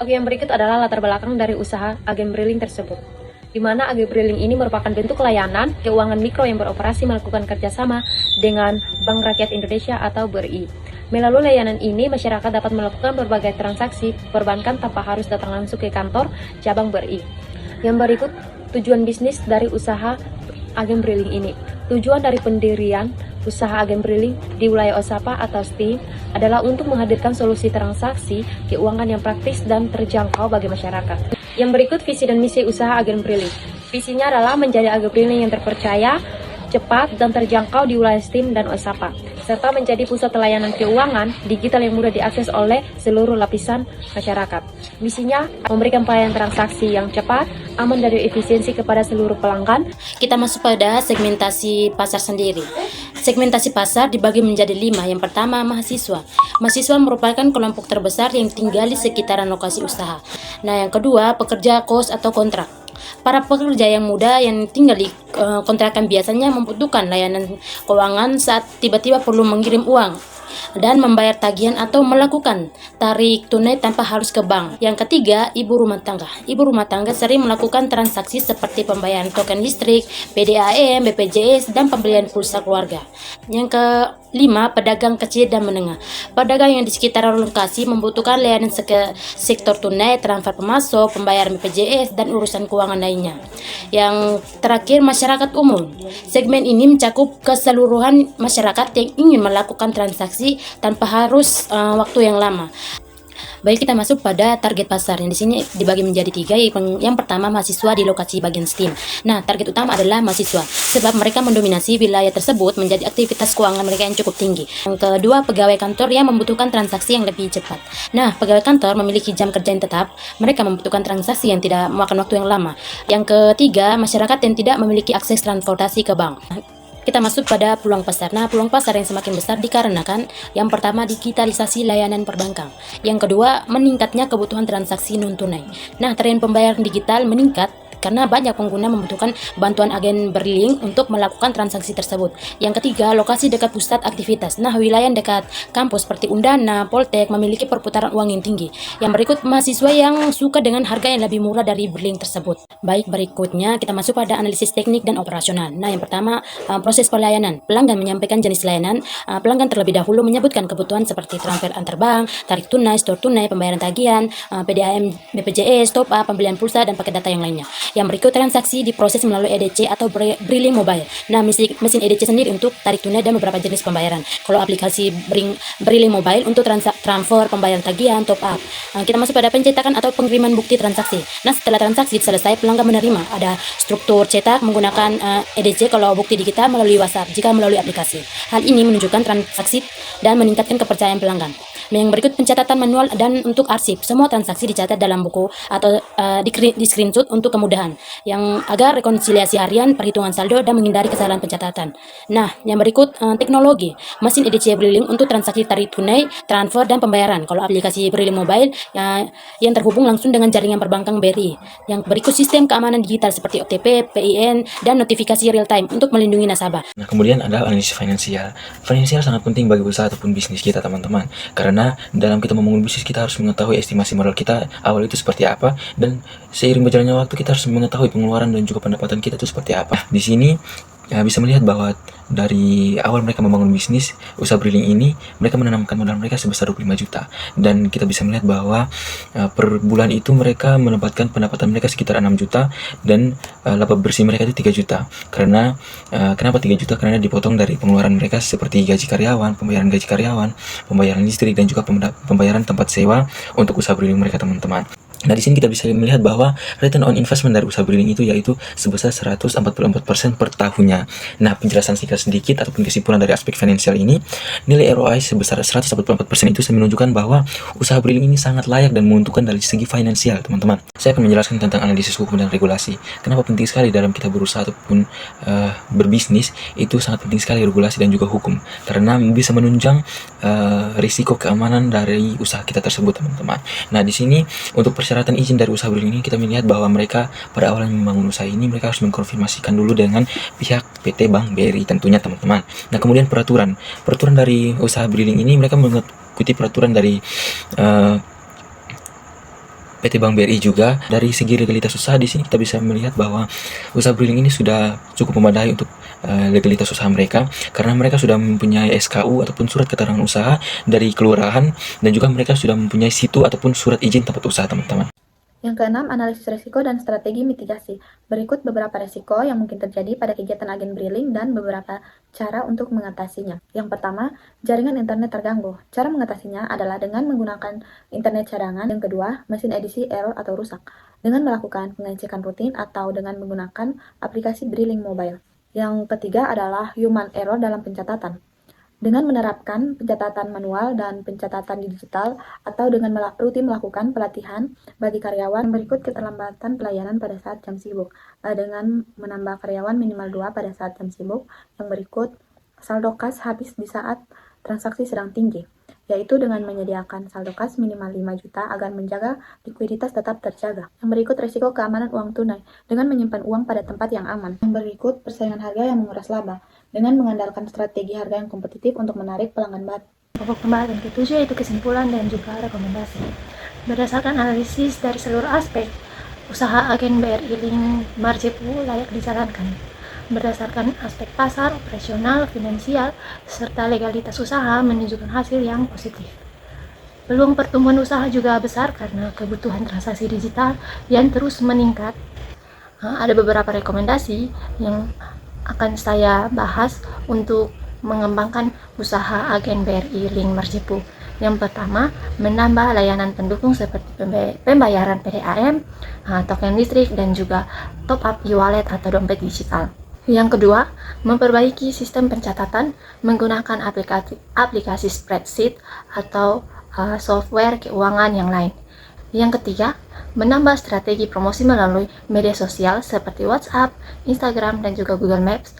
Oke, yang berikut adalah latar belakang dari usaha agen Briling tersebut, di mana agen Briling ini merupakan bentuk layanan keuangan mikro yang beroperasi melakukan kerjasama dengan Bank Rakyat Indonesia atau BRI. Melalui layanan ini, masyarakat dapat melakukan berbagai transaksi perbankan tanpa harus datang langsung ke kantor cabang BRI. Yang berikut tujuan bisnis dari usaha agen Briling ini. Tujuan dari pendirian usaha agen Briling di wilayah Osapa atau STIM adalah untuk menghadirkan solusi transaksi keuangan yang praktis dan terjangkau bagi masyarakat. Yang berikut visi dan misi usaha agen Briling. Visinya adalah menjadi agen Briling yang terpercaya, cepat, dan terjangkau di wilayah STIM dan Osapa, serta menjadi pusat layanan keuangan digital yang mudah diakses oleh seluruh lapisan masyarakat. Misinya memberikan pelayanan transaksi yang cepat, aman, dan efisiensi kepada seluruh pelanggan. Kita masuk pada segmentasi pasar sendiri. Segmentasi pasar dibagi menjadi 5. Yang pertama, mahasiswa. Mahasiswa merupakan kelompok terbesar yang tinggal di sekitaran lokasi usaha. Nah, yang kedua, pekerja kos atau kontrak. Para pekerja yang muda yang tinggal di kontrakan biasanya membutuhkan layanan keuangan saat tiba-tiba perlu mengirim uang dan membayar tagihan atau melakukan tarik tunai tanpa harus ke bank. Yang ketiga, ibu rumah tangga. Ibu rumah tangga sering melakukan transaksi seperti pembayaran token listrik, PDAM, BPJS, dan pembelian pulsa keluarga. Yang kelima, pedagang kecil dan menengah. Pedagang yang di sekitar lokasi membutuhkan layanan sektor tunai, transfer pemasok, pembayaran BPJS, dan urusan keuangan lainnya. Yang terakhir, masyarakat umum. Segmen ini mencakup keseluruhan masyarakat yang ingin melakukan transaksi tanpa harus waktu yang lama. Baik, kita masuk pada target pasar yang di sini dibagi menjadi 3. Yang pertama, mahasiswa di lokasi bagian STIM. Nah, target utama adalah mahasiswa sebab mereka mendominasi wilayah tersebut menjadi aktivitas keuangan mereka yang cukup tinggi. Yang kedua, pegawai kantor yang membutuhkan transaksi yang lebih cepat. Nah, pegawai kantor memiliki jam kerja yang tetap, mereka membutuhkan transaksi yang tidak memakan waktu yang lama. Yang ketiga, masyarakat yang tidak memiliki akses transportasi ke bank. Kita masuk pada peluang pasar. Nah, peluang pasar yang semakin besar dikarenakan yang pertama, digitalisasi layanan perbankan. Yang kedua, meningkatnya kebutuhan transaksi non-tunai. Nah, tren pembayaran digital meningkat karena banyak pengguna membutuhkan bantuan agen Briling untuk melakukan transaksi tersebut. Yang ketiga, lokasi dekat pusat aktivitas. Nah, wilayah dekat kampus seperti Undana, Poltek memiliki perputaran uang yang tinggi. Yang berikut, mahasiswa yang suka dengan harga yang lebih murah dari Briling tersebut. Baik, berikutnya kita masuk pada analisis teknik dan operasional. Nah, yang pertama, proses pelayanan. Pelanggan menyampaikan jenis layanan. Pelanggan terlebih dahulu menyebutkan kebutuhan seperti transfer antar bank, tarik tunai, store tunai, pembayaran tagihan, PDAM, BPJS, top up, pembelian pulsa, dan paket data yang lainnya. Yang berikut, transaksi diproses melalui EDC atau Briling Mobile. Nah, mesin EDC sendiri untuk tarik tunai dan beberapa jenis pembayaran. Kalau aplikasi Briling Mobile untuk transfer, pembayaran tagihan, top up. Kita masuk pada pencetakan atau pengiriman bukti transaksi. Nah, setelah transaksi selesai, pelanggan menerima. Ada struktur cetak menggunakan EDC kalau bukti digital melalui WhatsApp jika melalui aplikasi. Hal ini menunjukkan transaksi dan meningkatkan kepercayaan pelanggan. Yang berikut, pencatatan manual dan untuk arsip. Semua transaksi dicatat dalam buku atau di screenshot untuk kemudahan, yang agar rekonsiliasi harian, perhitungan saldo, dan menghindari kesalahan pencatatan. Nah, yang berikut, teknologi. Mesin EDC Briling untuk transaksi tarik tunai, transfer, dan pembayaran. Kalau aplikasi Briling Mobile yang terhubung langsung dengan jaringan perbankan BRI. Yang berikut, sistem keamanan digital seperti OTP, PIN, dan notifikasi real time untuk melindungi nasabah. Nah, kemudian ada analisis finansial. Finansial sangat penting bagi usaha ataupun bisnis kita, teman-teman. Karena dalam kita membangun bisnis, kita harus mengetahui estimasi modal kita awal itu seperti apa, dan seiring berjalannya waktu kita harus mengetahui pengeluaran dan juga pendapatan kita itu seperti apa. Di sini bisa melihat bahwa dari awal mereka membangun bisnis usaha Briling ini, mereka menanamkan modal mereka sebesar 25 juta, dan kita bisa melihat bahwa per bulan itu mereka mendapatkan pendapatan mereka sekitar 6 juta, dan laba bersih mereka itu 3 juta. Karena kenapa 3 juta? Karena dipotong dari pengeluaran mereka seperti gaji karyawan, pembayaran gaji karyawan, pembayaran listrik, dan juga pembayaran tempat sewa untuk usaha Briling mereka, teman-teman. Nah, di sini kita bisa melihat bahwa return on investment dari usaha Briling itu yaitu sebesar 144% per tahunnya. Nah, penjelasan singkat sedikit ataupun kesimpulan dari aspek finansial ini, nilai ROI sebesar 144% itu menunjukkan bahwa usaha Briling ini sangat layak dan menguntungkan dari segi finansial, teman-teman. Saya akan menjelaskan tentang analisis hukum dan regulasi. Kenapa penting sekali dalam kita berusaha ataupun berbisnis, itu sangat penting sekali regulasi dan juga hukum, karena bisa menunjang risiko keamanan dari usaha kita tersebut, teman-teman. Nah, di sini untuk persyaratan izin dari usaha Briling ini, kita melihat bahwa mereka pada awalnya membangun usaha ini, mereka harus mengkonfirmasikan dulu dengan pihak PT Bank BRI tentunya, teman-teman. Nah, kemudian peraturan dari usaha Briling ini, mereka mengikuti peraturan dari PT Bank BRI juga. Dari segi legalitas usaha di sini kita bisa melihat bahwa usaha Briling ini sudah cukup memadai untuk legalitas usaha mereka, karena mereka sudah mempunyai SKU ataupun surat keterangan usaha dari kelurahan, dan juga mereka sudah mempunyai situ ataupun surat izin tempat usaha, teman-teman. Yang keenam, analisis risiko dan strategi mitigasi. Berikut beberapa risiko yang mungkin terjadi pada kegiatan agen Briling dan beberapa cara untuk mengatasinya. Yang pertama, jaringan internet terganggu. Cara mengatasinya adalah dengan menggunakan internet cadangan. Yang kedua, mesin edisi error atau rusak, dengan melakukan pengecekan rutin atau dengan menggunakan aplikasi Briling Mobile. Yang ketiga adalah human error dalam pencatatan, dengan menerapkan pencatatan manual dan pencatatan digital, atau dengan rutin melakukan pelatihan bagi karyawan. Berikut keterlambatan pelayanan pada saat jam sibuk, dengan menambah karyawan minimal 2 pada saat jam sibuk. Yang berikut, saldo kas habis di saat transaksi sedang tinggi, yaitu dengan menyediakan saldo kas minimal 5 juta agar menjaga likuiditas tetap terjaga. Yang berikut, risiko keamanan uang tunai, dengan menyimpan uang pada tempat yang aman. Yang berikut, persaingan harga yang menguras laba, dengan mengandalkan strategi harga yang kompetitif untuk menarik pelanggan baru. Pokok pembahasan ketujuh yaitu kesimpulan dan juga rekomendasi. Berdasarkan analisis dari seluruh aspek, usaha agen BRI Link Marjepu layak dijalankan. Berdasarkan aspek pasar, operasional, finansial, serta legalitas usaha menunjukkan hasil yang positif. Peluang pertumbuhan usaha juga besar karena kebutuhan transaksi digital yang terus meningkat. Ada beberapa rekomendasi yang akan saya bahas untuk mengembangkan usaha agen BRI Link Marjepu. Yang pertama, menambah layanan pendukung seperti pembayaran PDAM, token listrik, dan juga top up e-wallet atau dompet digital. Yang kedua, memperbaiki sistem pencatatan menggunakan aplikasi spreadsheet atau software keuangan yang lain. Yang ketiga, menambah strategi promosi melalui media sosial seperti WhatsApp, Instagram, dan juga Google Maps